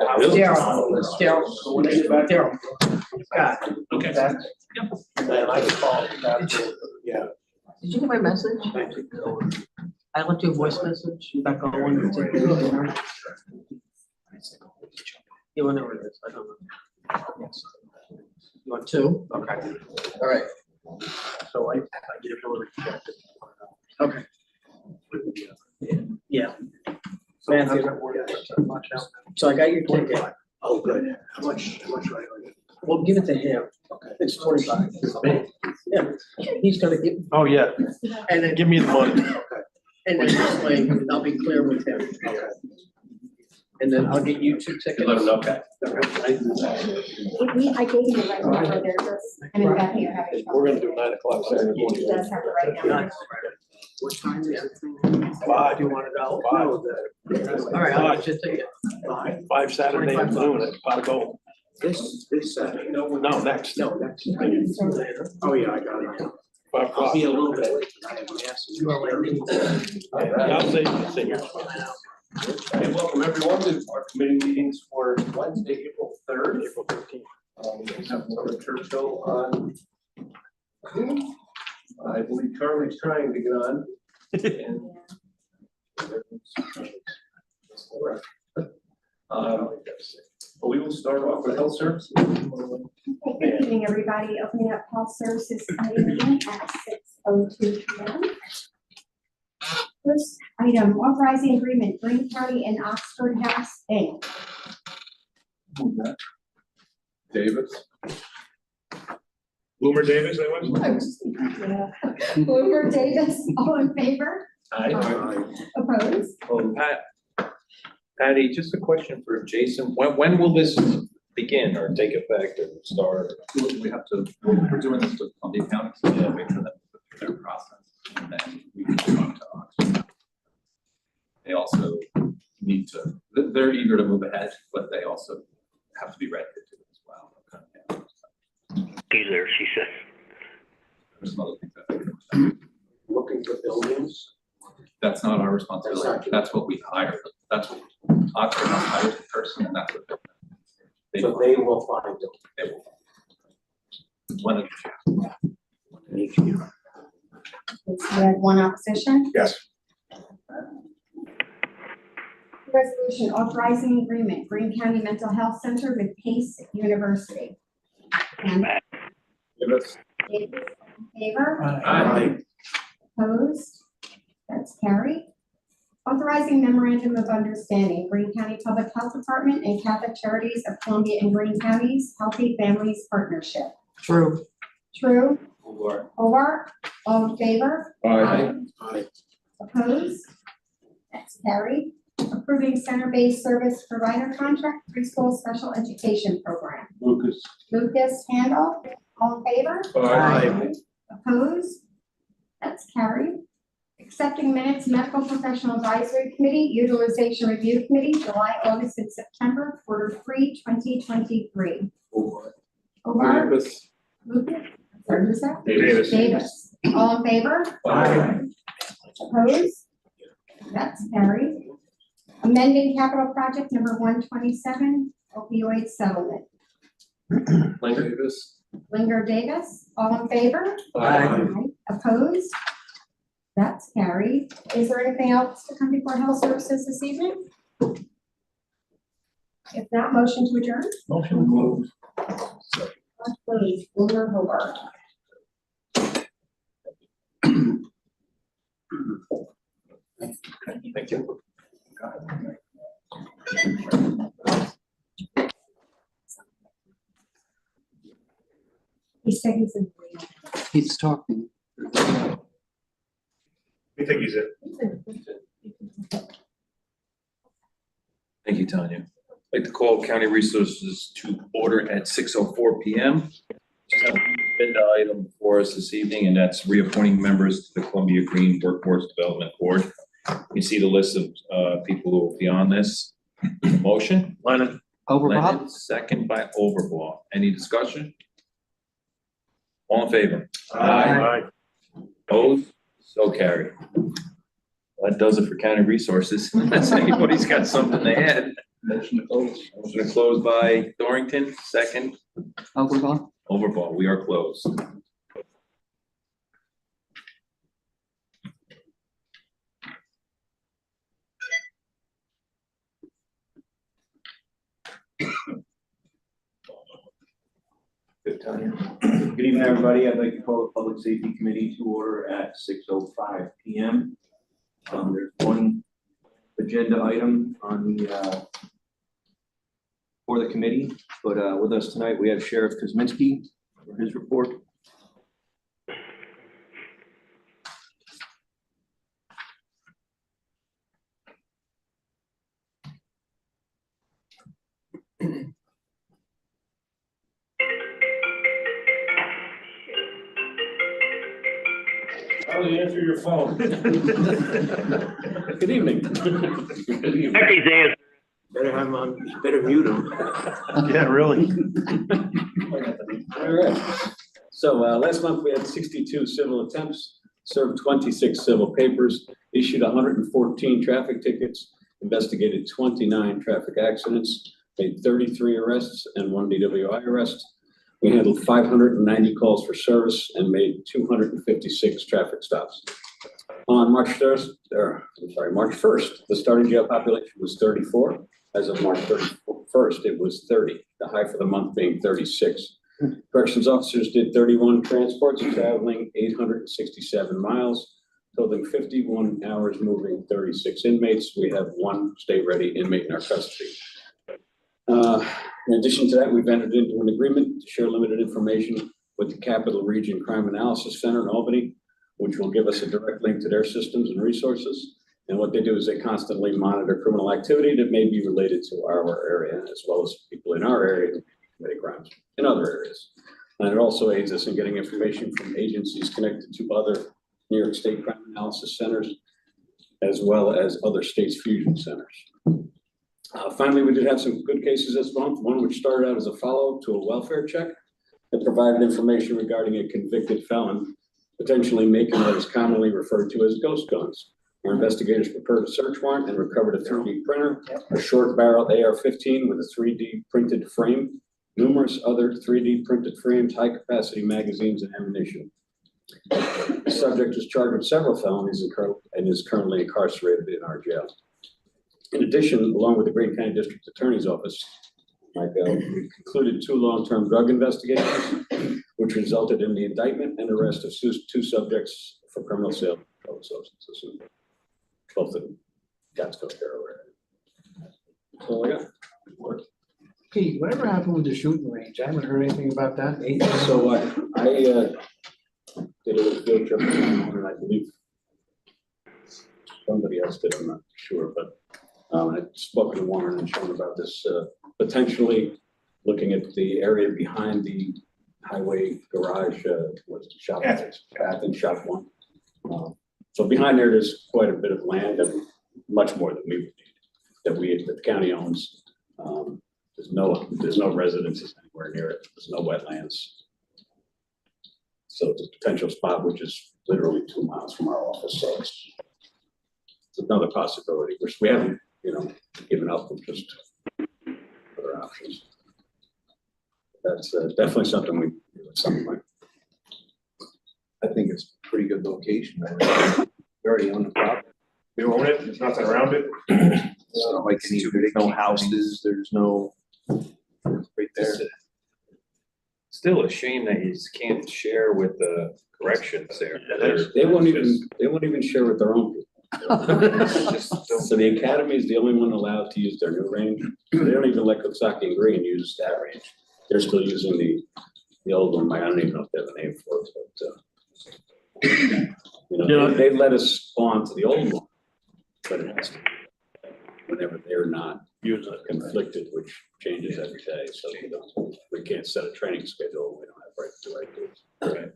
Daryl. Scott. Okay. And I can follow that. Yeah. Did you get my message? I left you a voice message back on one. You want to know where it is? I don't know. Yes. You want two? Okay. All right. So I get it over. Okay. Yeah. Matthew. So I got your ticket. Oh, good. How much We'll give it to him. Okay. It's 25. Yeah, he's gonna give, Oh, yeah. and then, Give me the money. and then this way, I'll be clear with him. And then I'll get you two tickets. Let him know, okay. I gave you the right number there, just, and in fact, you have it. We're gonna do 9 o'clock Saturday He morning. does have the right number. What time is it? Five. Do you wanna go? Five. All right, I'll get you a ticket. 5 Saturday afternoon at Pot of Gold. This Saturday. No, next. No, next. Oh, yeah, I got it. 5 I'll o'clock. be a little bit late. I have massive. You are late. I'll say seniors. Okay, welcome everyone to our committee meetings for Wednesday, April 3rd. April 13th. We have Laura Churchill on. I believe Charlie's trying to get on. But we will start off with health services. Good evening, everybody. Opening up health services meeting at 6:02 p.m. First item, authorizing agreement, Greene County and Oxford House, Inc. Davis. Bloomer Davis, I was. Bloomer Davis, all in favor? Aye. Opposed? Well, Patty, just a question for Jason. When will this begin or take effect or start? We have to, we're doing this with Columbia County, so we have to make sure that their process, and then we can go on to Oxford. They also need to, they're eager to move ahead, but they also have to be ready to do it as well. Either, she said. There's some other things that Looking for buildings. that's not our responsibility. That's what we hire. That's what Oxford House hires the person, and that's what So they will find them. they will. One of We have one opposition. Yes. Resolution authorizing agreement, Greene County Mental Health Center with Pace University. And Davis. Davis, in favor? Aye. Opposed? That's carried. Authorizing memorandum of understanding, Greene County Public Health Department and Catholic Charities of Columbia and Greene Counties Healthy Families Partnership. True. True. Hobart. Hobart, all in favor? Aye. Opposed? That's carried. Approving center-based service provider contract preschool special education program. Lucas. Lucas Handel, all in favor? Aye. Opposed? That's carried. Accepting minutes, medical professional advisory committee, utilization review committee, July, August, and September, quarter 3, 2023. Hobart. Hobart, Davis. Lucas, or who's that? Davis. Davis, all in favor? Aye. Opposed? That's carried. Amending capital project number 127, opioid settlement. Davis. Linger Davis, all in favor? Aye. Opposed? That's carried. Is there anything else to come before health services this evening? If not, motion to adjourn? Motion moved. Please, Linger Hobart. Thank you. He said he's in. He's talking. We think he's in. Thank you, Tanya. I'd like to call County Resources to order at 6:04 p.m. Just have an agenda item before us this evening, and that's reappointing members to the Columbia Greene Workforce Development Board. You see the list of people who will be on this. Motion? Lennon. Overblock? Second by Overblock. Any discussion? All in favor? Aye. Opposed? So carried. That does it for County Resources. Unless anybody's got something to add. Motion to close. Motion to close by Dorrington, second. Overall. Overball, we are closed. Good time. Good evening, everybody. I'd like to call the Public Safety Committee to order at 6:05 PM. There's one agenda item on the, for the committee, but with us tonight, we have Sheriff Kuzminski for his report. How do you answer your phone? Good evening. Good evening. Better have him on, better mute him. Yeah, really. All right. So last month, we had 62 civil attempts, served 26 civil papers, issued 114 traffic tickets, investigated 29 traffic accidents, made 33 arrests and 1 DWI arrest. We handled 590 calls for service and made 256 traffic stops. On March 1st, the starting jail population was 34. As of March 31st, it was 30, the high for the month being 36. Corrections officers did 31 transports, traveling 867 miles, totaling 51 hours, moving 36 inmates. We have 1 state-ready inmate in our custody. In addition to that, we've entered into an agreement to share limited information with the Capital Region Crime Analysis Center in Albany, which will give us a direct link to their systems and resources. And what they do is they constantly monitor criminal activity that may be related to our area, as well as people in our area who commit crimes in other areas. And it also aids us in getting information from agencies connected to other New York State crime analysis centers, as well as other states' fusion centers. Finally, we did have some good cases this month, one which started out as a follow-up to a welfare check that provided information regarding a convicted felon, potentially making what is commonly referred to as ghost guns. Our investigators prepared a search warrant and recovered a 3D printer, a short barrel AR-15 with a 3D printed frame, numerous other 3D printed frames, high-capacity magazines, and ammunition. The subject was charged with several felonies and is currently incarcerated in our jail. In addition, along with the Greene County District Attorney's Office, we concluded 2 long-term drug investigations, which resulted in the indictment and arrest of 2 subjects for criminal sale of controlled substances. Both of them got to go there already. That's all I got. Pete, whatever happened with the shooting range? I haven't heard anything about that. So I did a little field trip, and I believe somebody else did, I'm not sure, but I'd spoken to Warren and shown about this, potentially looking at the area behind the highway garage, what's the shop? Path and shop 1. So behind there, there's quite a bit of land, and much more than we would need, that the county owns. There's no residences anywhere near it. There's no wetlands. So it's a potential spot which is literally 2 miles from our office. So it's another possibility, which we haven't, given up with just other options. That's definitely something we like. I think it's a pretty good location. We already own the property. You own it, there's nothing around it. It's not like there's no houses, there's no, right there. Still a shame that you just can't share with the corrections there. They won't even share with their own people. So the academy is the only one allowed to use their new range. They don't even let Coxsackie and Greene use that range. They're still using the old one. I don't even know if they have a name for it, but they let us go on to the old one, but it has to, whenever they're not conflicted, which changes every day. So we can't set a training schedule. We don't have right to right to. Okay.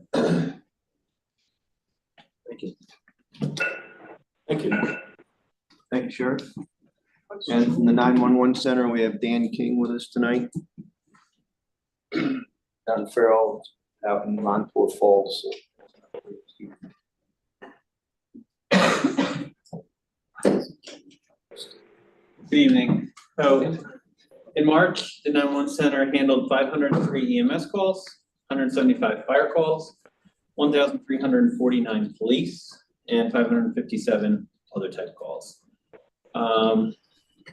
Thank you. Thank you. Thank you, Sheriff. And from the 911 center, we have Dan King with us tonight. Don Farrell out in Montour Falls. Good evening. So in March, the 911 center handled 503 EMS calls, 175 fire calls, 1,349 police, and 557 other type calls.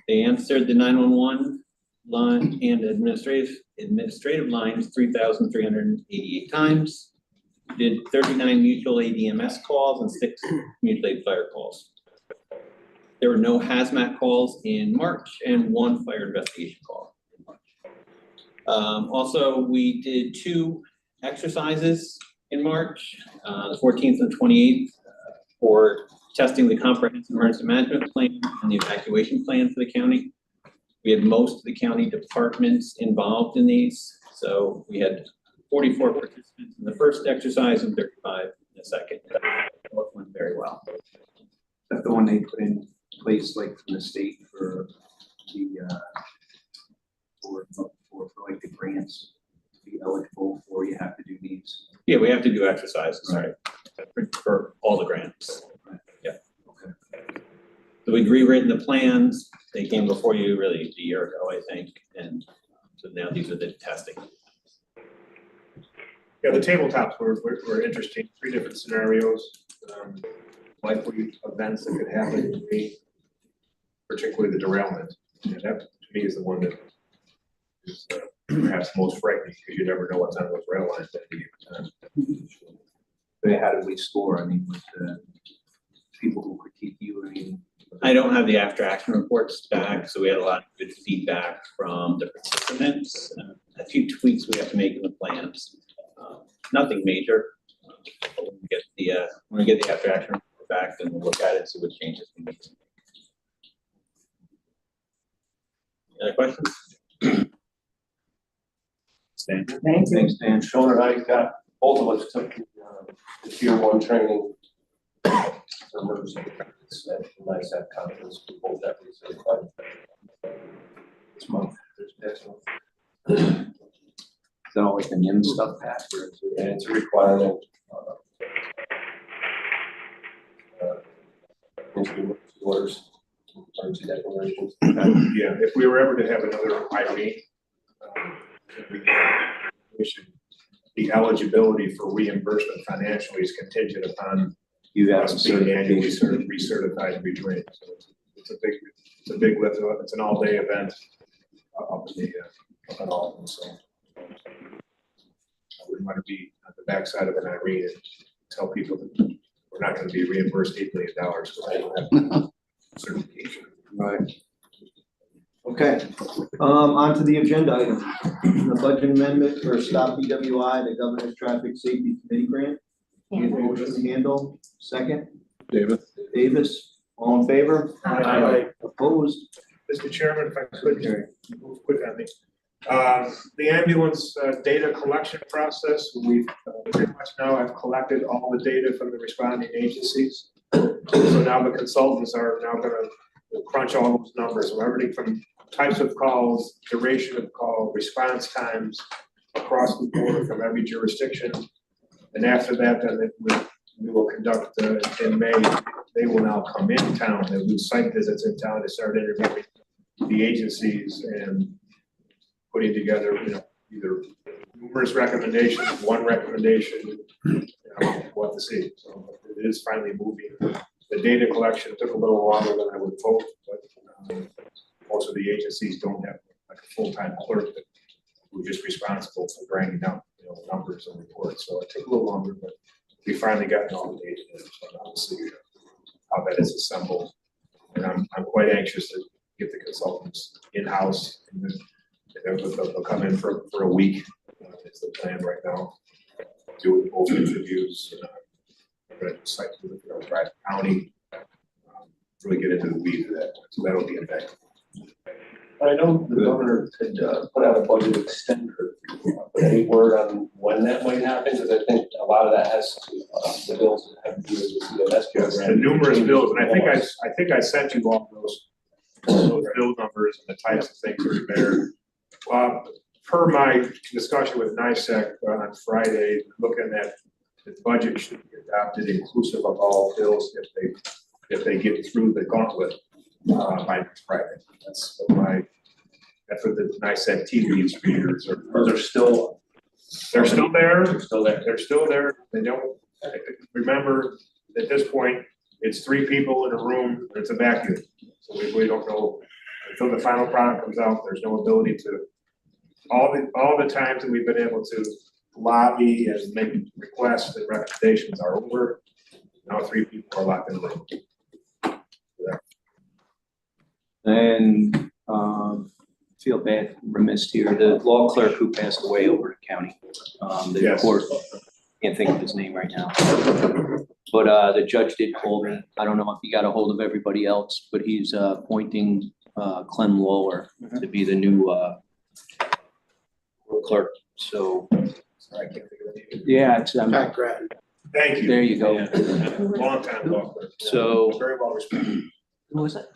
They answered the 911 line and administrative lines 3,388 times. Did 39 mutual aid EMS calls and 6 mutual aid fire calls. There were no hazmat calls in March and 1 fire investigation call in March. Also, we did 2 exercises in March, the 14th and 28th, for testing the comprehensive emergency management plan and the evacuation plan for the county. We had most of the county departments involved in these. So we had 44 participants in the first exercise and 35 in the second. Both went very well. That's the one they put in place like from the state for the, for like the grants to be eligible for, you have to do these. Yeah, we have to do exercises, right? For all the grants. Yeah. Okay. So we'd rewritten the plans. They came before you really a year ago, I think. And so now these are the testing. Yeah, the tabletops were interesting, 3 different scenarios, likely events that could happen to me, particularly the derailment. And that to me is the one that is perhaps most frightening, because you never know what's on those rail lines at any given time. But how did we score? I mean, with the people who critique you, I mean. I don't have the after action reports back, so we had a lot of good feedback from the participants. A few tweaks we have to make in the plans. Nothing major. When we get the after action report back, then we'll look at it and see what changes we need to make. Any other questions? Stan? Thanks, Dan. Sean and I got, both of us took the tier 1 training for emergency preparedness at the NICEAP conference. We both got recertified this month. This month. Is that all like the NIM stuff passed or? And it's a requirement. Orders, emergency declarations. Yeah, if we were ever to have another Irene, we should, the eligibility for reimbursement financially is contingent upon You have us being annually recertified and retrained. So it's a big lift. It's an all-day event up in the Alton. So I wouldn't want to be on the backside of an Irene and tell people that we're not going to be reimbursed $8 million because they don't have certification. Right. Okay, on to the agenda item. The budget amendment for Stop BWI, the Governor's Traffic Safety Committee grant. Need a motion to handle. Second, Davis, all in favor? Aye. Opposed? Mr. Chairman, if I could, move quick on me. The ambulance data collection process, we pretty much now have collected all the data from the responding agencies. So now the consultants are now gonna crunch all those numbers, so everything from types of calls, duration of call, response times across the board from every jurisdiction. And after that, then we will conduct in May, they will now come in town, they'll do site visits in town to start interviewing the agencies and putting together, either numerous recommendations, one recommendation, what to see. So it is finally moving. The data collection took a little longer than I would hope, but most of the agencies don't have like a full-time clerk who's just responsible for grinding out, numbers and reports. So it took a little longer, but we finally gotten all the data in, so now we'll see how that is assembled. And I'm quite anxious to get the consultants in-house, and then they'll come in for a week. It's the plan right now. Do both interviews, site visit, drive county, really get into the weeds of that. So that'll be effective. I know the governor could put out a budget extender, but any word on when that might happen? Because I think a lot of that has to the bills that have to do with the CMS Yes, program. the numerous bills, and I think I sent you all those bill numbers and the types of things that are there. Per my discussion with NICEAC on Friday, looking at the budget should be adopted inclusive of all bills if they get through the gauntlet by next Friday. That's what my That's what the NICEAG TV speakers are. Those are still. They're still there. They're still there. They're still there. They don't, remember, at this point, it's 3 people in a room, it's a vacuum. So we don't know, until the final product comes out, there's no ability to, all the times that we've been able to lobby and make requests and recommendations are over. Now 3 people are locked in the room. And, feel bad, remiss here, the law clerk who passed away over the county. The Yes. court, can't think of his name right now. But, the judge did call me. I don't know if he got a hold of everybody else, but he's, appointing, Clem Lawler to be the new, clerk. So, Sorry, I can't think of the name. yeah, it's, Pat Grattan. Thank you. there you go. Long time law clerk. So- Very well respected. Who was it?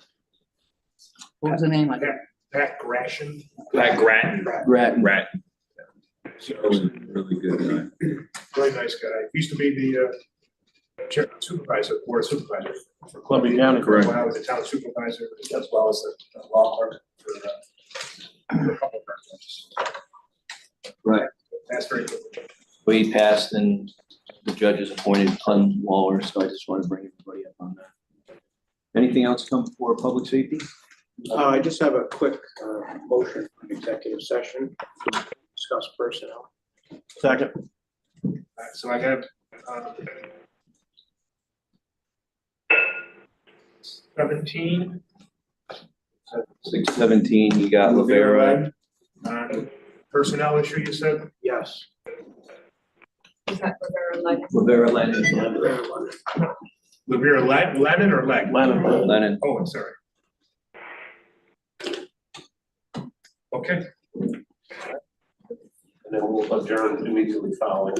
What was the name? Pat Gratian. Pat Grattan. Grattan. Grattan. Really good guy. Really nice guy. He used to be the supervisor, board supervisor for Columbia County. Correct. When I was a town supervisor, as well as the law clerk for a couple of firms. Right. That's very good. Well, he passed and the judge has appointed Clem Lawler, so I just want to bring everybody up on that. Anything else come for public safety? I just have a quick motion on executive session to discuss personnel. Second. So I have 17. 617, you got Lavera. Personnel issue, you said? Yes. Is that Rivera Lavera Lennon. Lavera Lennon or Leg? Lennon. Oh, I'm sorry. Okay. And then we'll adjourn immediately following.